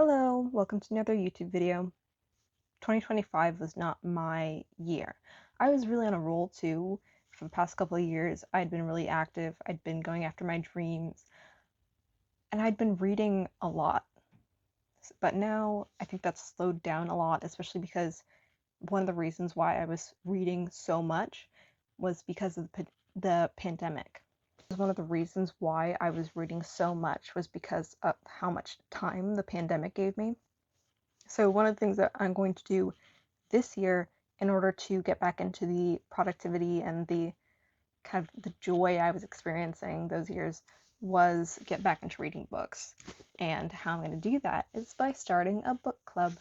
Hello, welcome to another YouTube video. 2025 was not my year. I was really on a roll too. For the past couple of years, I'd been really active. I'd been going after my dreams, and I'd been reading a lot. But now I think that's slowed down a lot, especially because one of the reasons why I was reading so much was because of the pandemic. One of the reasons why I was reading so much was because of how much time the pandemic gave me. So one of the things that I'm going to do this year in order to get back into the productivity and the kind of the joy I was experiencing those years was get back into reading books. And how I'm going to do that is by starting a book club.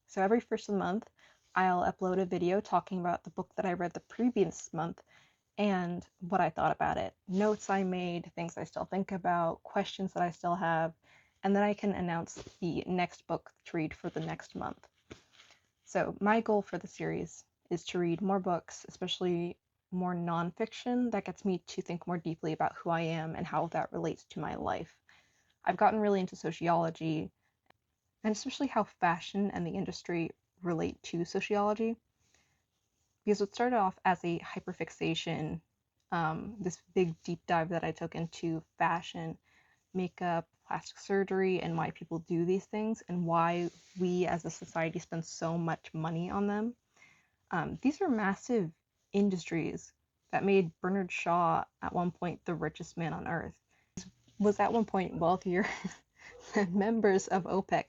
So every first of the month, I'll upload a video talking about the book that I read the previous month and what I thought about it, notes I made, things I still think about, questions that I still have, and then I can announce the next book to read for the next month. So my goal for the series is to read more books, especially more nonfiction that gets me to think more deeply about who I am and how that relates to my life. I've gotten really into sociology, and especially how fashion and the industry relate to sociology, because it started off as a hyperfixation, this big deep dive that I took into fashion, makeup, plastic surgery, and why people do these things, and why we as a society spend so much money on them. These are massive industries that made Bernard Shaw at one point the richest man on earth. He was at one point wealthier than members of OPEC.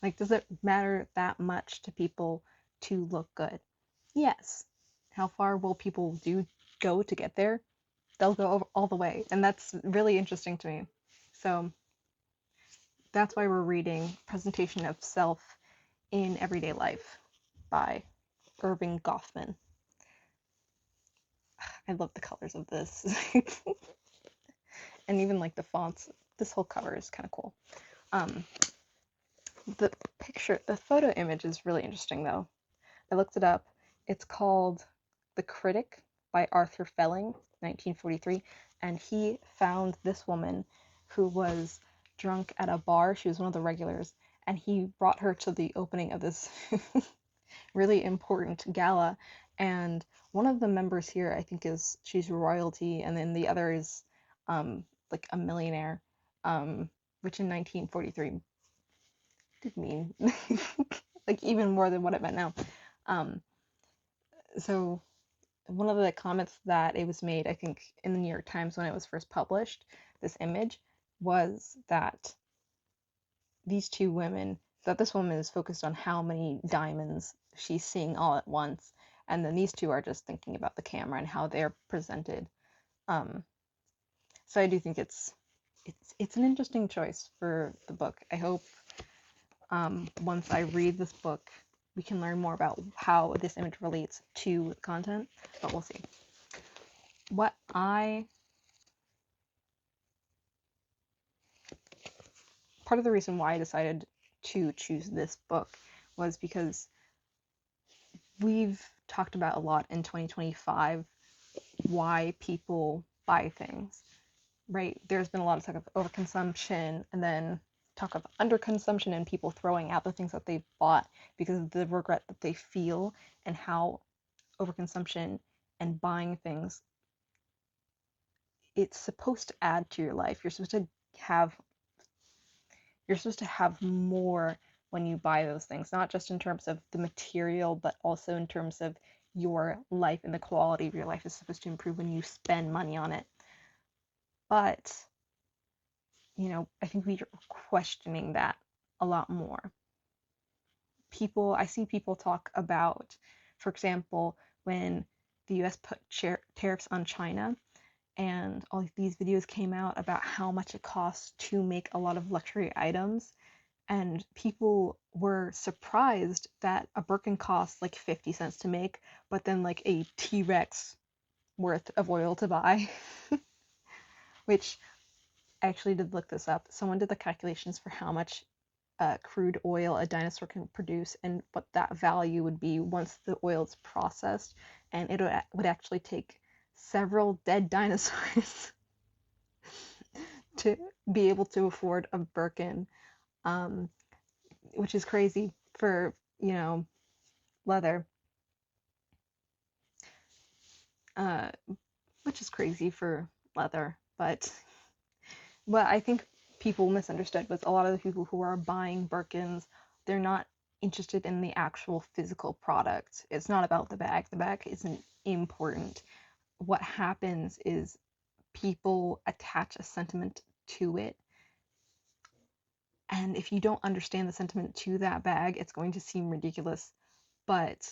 Like, does it matter that much to people to look good? Yes. How far will people go to get there? They'll go all the way, and that's really interesting to me. So that's why we're reading Presentation of Self in Everyday Life by Erving Goffman. I love the colors of this. And even like the fonts. This whole cover is kind of cool. The photo image is really interesting though. I looked it up. It's called The Critic by Arthur Felling, 1943, and he found this woman who was drunk at a bar. She was one of the regulars, and he brought her to the opening of this really important gala. And one of the members here, I think, she's royalty, and then the other is like a millionaire, which in 1943 did mean like even more than what it meant now. So one of the comments that it was made, I think, in the New York Times when it was first published, this image, was that this woman is focused on how many diamonds she's seeing all at once, and then these two are just thinking about the camera and how they're presented. So I do think it's an interesting choice for the book. I hope once I read this book, we can learn more about how this image relates to the content, but we'll see. Part of the reason why I decided to choose this book was because we've talked about a lot in 2025 why people buy things, right? There's been a lot of talk of overconsumption and then talk of underconsumption and people throwing out the things that they bought because of the regret that they feel, and how overconsumption and buying things, it's supposed to add to your life. You're supposed to have more when you buy those things, not just in terms of the material, but also in terms of your life, and the quality of your life is supposed to improve when you spend money on it. But, I think we're questioning that a lot more. I see people talk about, for example, when the US put tariffs on China, and all these videos came out about how much it costs to make a lot of luxury items, and people were surprised that a Birkin costs like 50 cents to make, but then like a T-Rex worth of oil to buy. Which, I actually did look this up. Someone did the calculations for how much crude oil a dinosaur can produce and what that value would be once the oil is processed, and it would actually take several dead dinosaurs to be able to afford a Birkin. which is crazy for, leather. Uh, which is crazy for leather, but what I think people misunderstood was a lot of the people who are buying Birkins, they're not interested in the actual physical product. It's not about the bag. The bag isn't important. What happens is people attach a sentiment to it. And if you don't understand the sentiment to that bag, it's going to seem ridiculous. But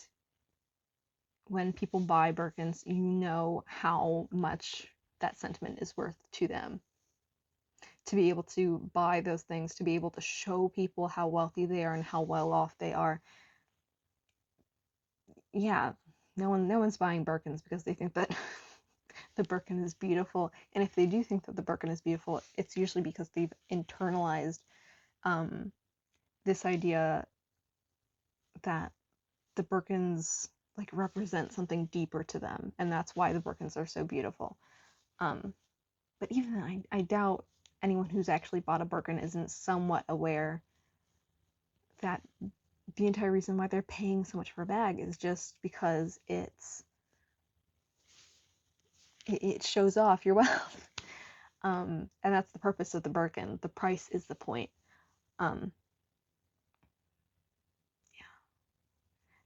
when people buy Birkins, you know how much that sentiment is worth to them. To be able to buy those things, to be able to show people how wealthy they are and how well off they are. Yeah, no one's buying Birkins because they think that the Birkin is beautiful. And if they do think that the Birkin is beautiful, it's usually because they've internalized um, this idea that the Birkins like represent something deeper to them, and that's why the Birkins are so beautiful. Um, but even then, I doubt anyone who's actually bought a Birkin isn't somewhat aware that the entire reason why they're paying so much for a bag is just because it shows off your wealth. And that's the purpose of the Birkin. The price is the point. Um,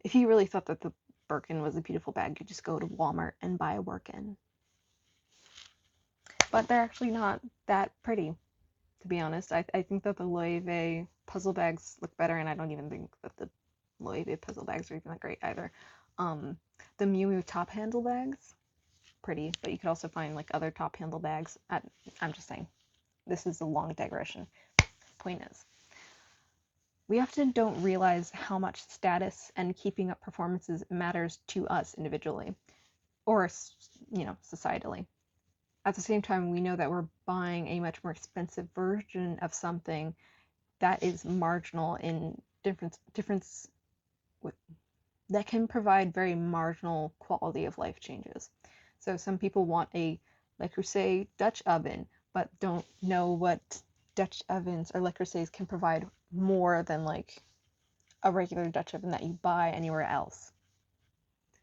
if you really thought that the Birkin was a beautiful bag, you just go to Walmart and buy a Birkin. But they're actually not that pretty, to be honest. I think that the Loewe puzzle bags look better, and I don't even think that the Loewe puzzle bags are even that great either. The Miu Miu top handle bags, pretty, but you could also find like other top handle bags. I'm just saying, this is a long digression. Point is, we often don't realize how much status and keeping up performances matters to us individually, or societally. At the same time, we know that we're buying a much more expensive version of something that is marginal in difference that can provide very marginal quality of life changes. So some people want a Le Creuset Dutch oven, but don't know what Dutch ovens or Le Creusets can provide more than like a regular Dutch oven that you buy anywhere else.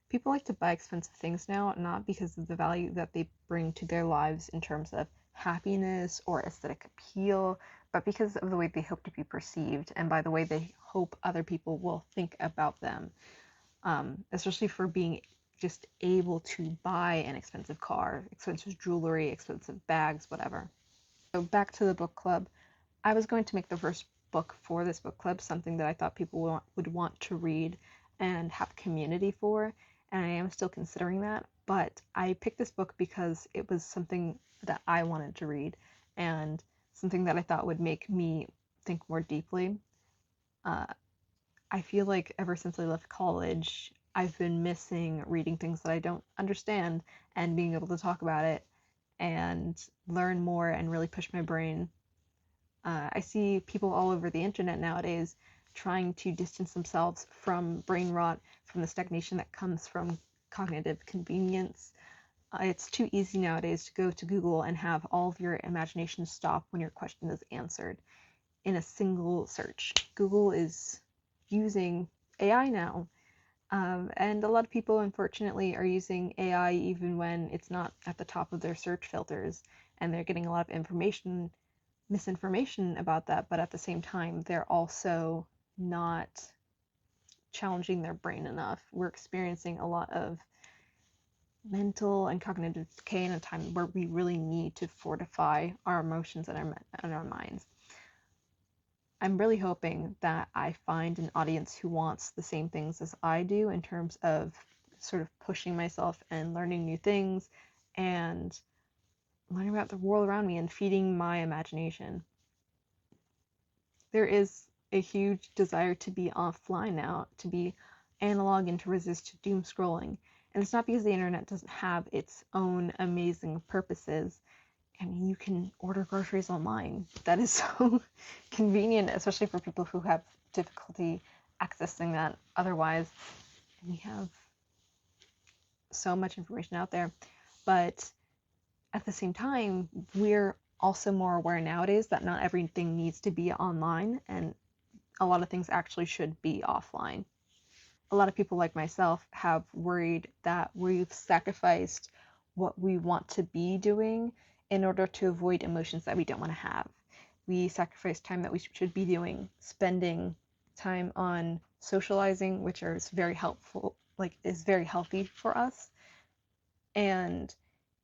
People like to buy expensive things now, not because of the value that they bring to their lives in terms of happiness or aesthetic appeal, but because of the way they hope to be perceived and by the way they hope other people will think about them. Especially for being just able to buy an expensive car, expensive jewelry, expensive bags, whatever. So back to the book club. I was going to make the first book for this book club something that I thought people would want to read and have community for, and I am still considering that, but I picked this book because it was something that I wanted to read and something that I thought would make me think more deeply. I feel like ever since I left college, I've been missing reading things that I don't understand and being able to talk about it and learn more and really push my brain. I see people all over the internet nowadays trying to distance themselves from brain rot, from the stagnation that comes from cognitive convenience. It's too easy nowadays to go to Google and have all of your imagination stop when your question is answered in a single search. Google is using AI now. And a lot of people, unfortunately, are using AI even when it's not at the top of their search filters, and they're getting a lot of misinformation about that, but at the same time, they're also not challenging their brain enough. We're experiencing a lot of mental and cognitive decay in a time where we really need to fortify our emotions and our minds. I'm really hoping that I find an audience who wants the same things as I do in terms of sort of pushing myself and learning new things and learning about the world around me and feeding my imagination. There is a huge desire to be offline now, to be analog and to resist doom scrolling. And it's not because the internet doesn't have its own amazing purposes. I mean, you can order groceries online. That is so convenient, especially for people who have difficulty accessing that otherwise. And we have so much information out there. But at the same time, we're also more aware nowadays that not everything needs to be online. And a lot of things actually should be offline. A lot of people like myself have worried that we've sacrificed what we want to be doing in order to avoid emotions that we don't want to have. We sacrifice time that we should be doing, spending time on socializing, which is very helpful, like is very healthy for us. And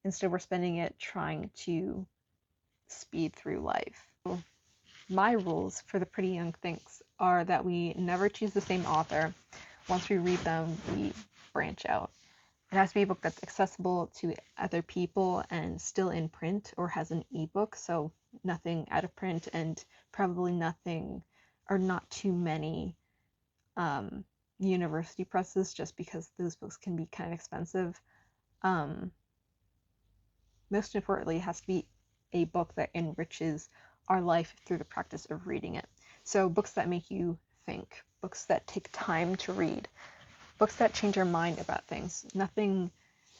instead we're spending it trying to speed through life. My rules for the Pretty Young Things are that we never choose the same author. Once we read them, we branch out. It has to be a book that's accessible to other people and still in print or has an ebook, so nothing out of print and probably nothing or not too many university presses, just because those books can be kind of expensive. Most importantly, it has to be a book that enriches our life through the practice of reading it. So books that make you think, books that take time to read, books that change our mind about things. Nothing,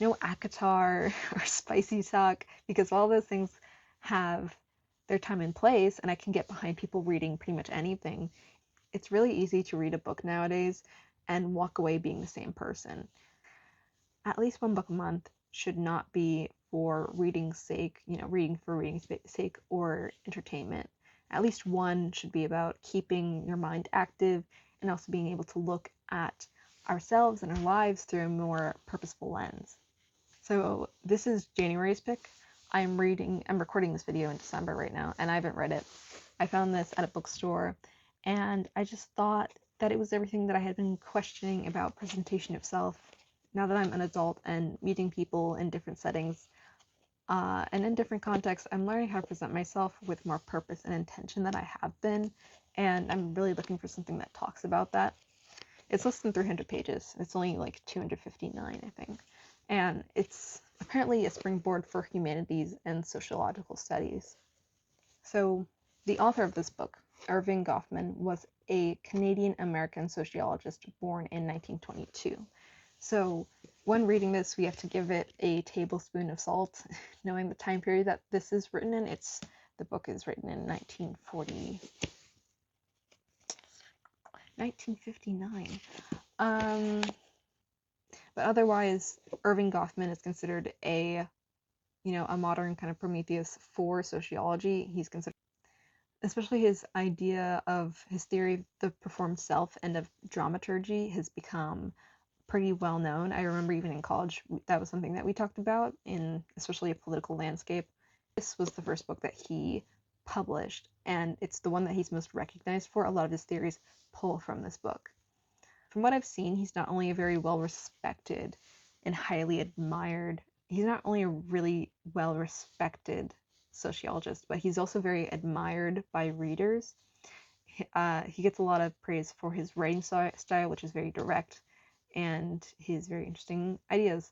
no ACOTAR or spicy talk, because all those things have their time and place, and I can get behind people reading pretty much anything. It's really easy to read a book nowadays and walk away being the same person. At least one book a month should not be for reading's sake, reading for reading's sake or entertainment. At least one should be about keeping your mind active and also being able to look at ourselves and our lives through a more purposeful lens. So this is January's pick. I'm recording this video in December right now, and I haven't read it. I found this at a bookstore, and I just thought that it was everything that I had been questioning about presentation of self. Now that I'm an adult and meeting people in different settings and in different contexts, I'm learning how to present myself with more purpose and intention than I have been, and I'm really looking for something that talks about that. It's less than 300 pages. It's only like 259, I think. And it's apparently a springboard for humanities and sociological studies. So, the author of this book, Erving Goffman, was a Canadian-American sociologist born in 1922. So, when reading this, we have to give it a tablespoon of salt, knowing the time period that this is written in. The book is written in 1959. But otherwise, Erving Goffman is considered a modern kind of Prometheus for sociology. He's considered, especially his idea of his theory of the performed self and of dramaturgy has become pretty well known. I remember even in college, that was something that we talked about in especially a political landscape. This was the first book that he published, and it's the one that he's most recognized for. A lot of his theories pull from this book. From what I've seen, he's not only a very well respected and highly admired, he's not only a really well respected sociologist, but he's also very admired by readers. He gets a lot of praise for his writing style, which is very direct, and his very interesting ideas.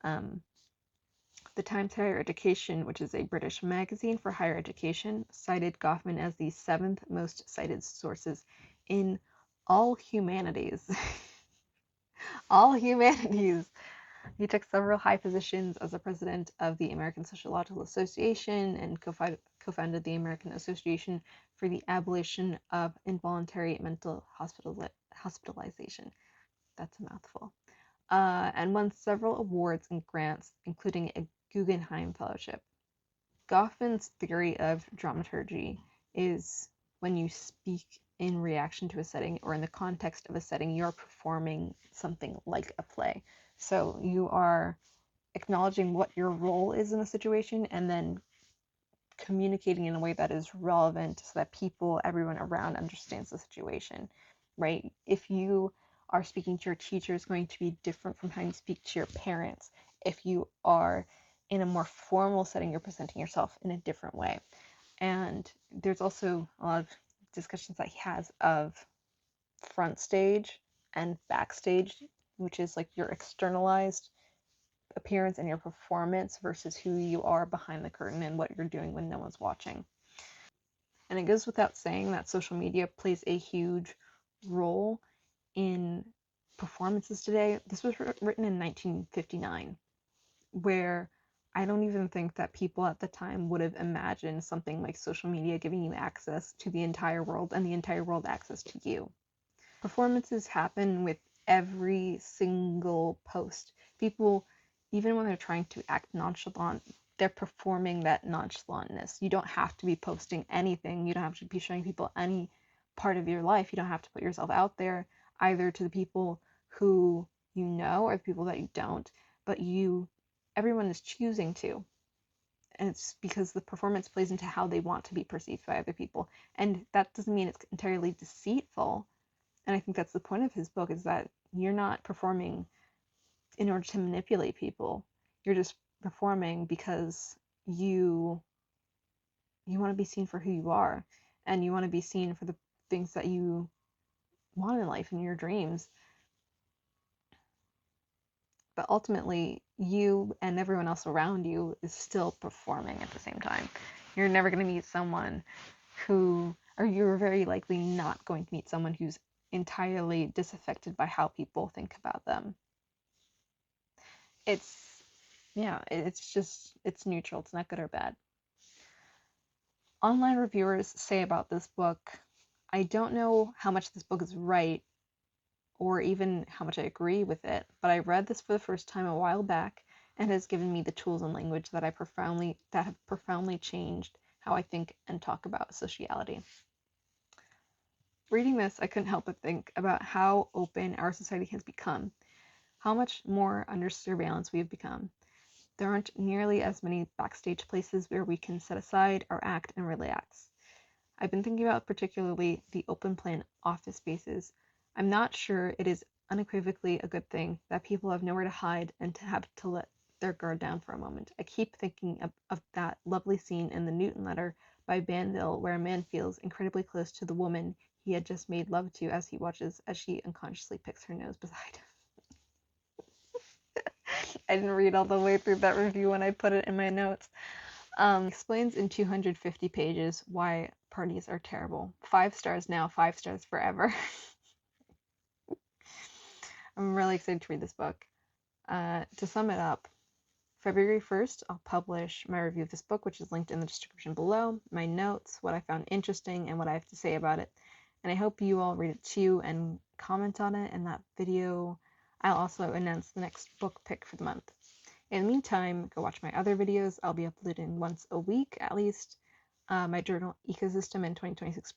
The Times Higher Education, which is a British magazine for higher education, cited Goffman as the 7th most cited sources in all humanities. All humanities. He took several high positions as the president of the American Sociological Association and co-founded the American Association for the Abolition of Involuntary Mental Hospitalization. That's a mouthful. And won several awards and grants, including a Guggenheim Fellowship. Goffman's theory of dramaturgy is when you speak in reaction to a setting or in the context of a setting, you're performing something like a play. So you are acknowledging what your role is in a situation and then communicating in a way that is relevant so that everyone around understands the situation, right? If you are speaking to your teacher, it's going to be different from how you speak to your parents. If you are in a more formal setting, you're presenting yourself in a different way. And there's also a lot of discussions that he has of front stage and backstage, which is like your externalized appearance and your performance versus who you are behind the curtain and what you're doing when no one's watching. And it goes without saying that social media plays a huge role in performances today. This was written in 1959, where I don't even think that people at the time would have imagined something like social media giving you access to the entire world and the entire world access to you. Performances happen with every single post. People, even when they're trying to act nonchalant, they're performing that nonchalantness. You don't have to be posting anything. You don't have to be showing people any part of your life. You don't have to put yourself out there either to the people who you know or the people that you don't, but everyone is choosing to. And it's because the performance plays into how they want to be perceived by other people. And that doesn't mean it's entirely deceitful. And I think that's the point of his book, is that you're not performing in order to manipulate people. You're just performing because you want to be seen for who you are, and you want to be seen for the things that you want in life and your dreams. But ultimately, you and everyone else around you is still performing at the same time. You're never going to meet someone or you're very likely not going to meet someone who's entirely disaffected by how people think about them. It's, yeah, it's neutral. It's not good or bad. Online reviewers say about this book, I don't know how much this book is right or even how much I agree with it, but I read this for the first time a while back and has given me the tools and language that have profoundly changed how I think and talk about sociality. Reading this, I couldn't help but think about how open our society has become, how much more under surveillance we have become. There aren't nearly as many backstage places where we can set aside our act and relax. I've been thinking about particularly the open plan office spaces. I'm not sure it is unequivocally a good thing that people have nowhere to hide and to have to let their guard down for a moment. I keep thinking of that lovely scene in the Newton Letter by Banville where a man feels incredibly close to the woman he had just made love to as he watches as she unconsciously picks her nose beside him. I didn't read all the way through that review when I put it in my notes. Explains in 250 pages why parties are terrible. 5 stars now, 5 stars forever. I'm really excited to read this book. To sum it up, February 1st, I'll publish my review of this book, which is linked in the description below, my notes, what I found interesting, and what I have to say about it. And I hope you all read it too and comment on it in that video. I'll also announce the next book pick for the month. In the meantime, go watch my other videos. I'll be uploading once a week at least. My journal Ecosystem and 2026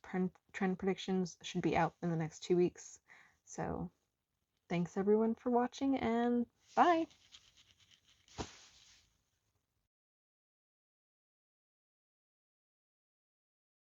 trend predictions should be out in the next 2 weeks. So thanks everyone for watching, and bye!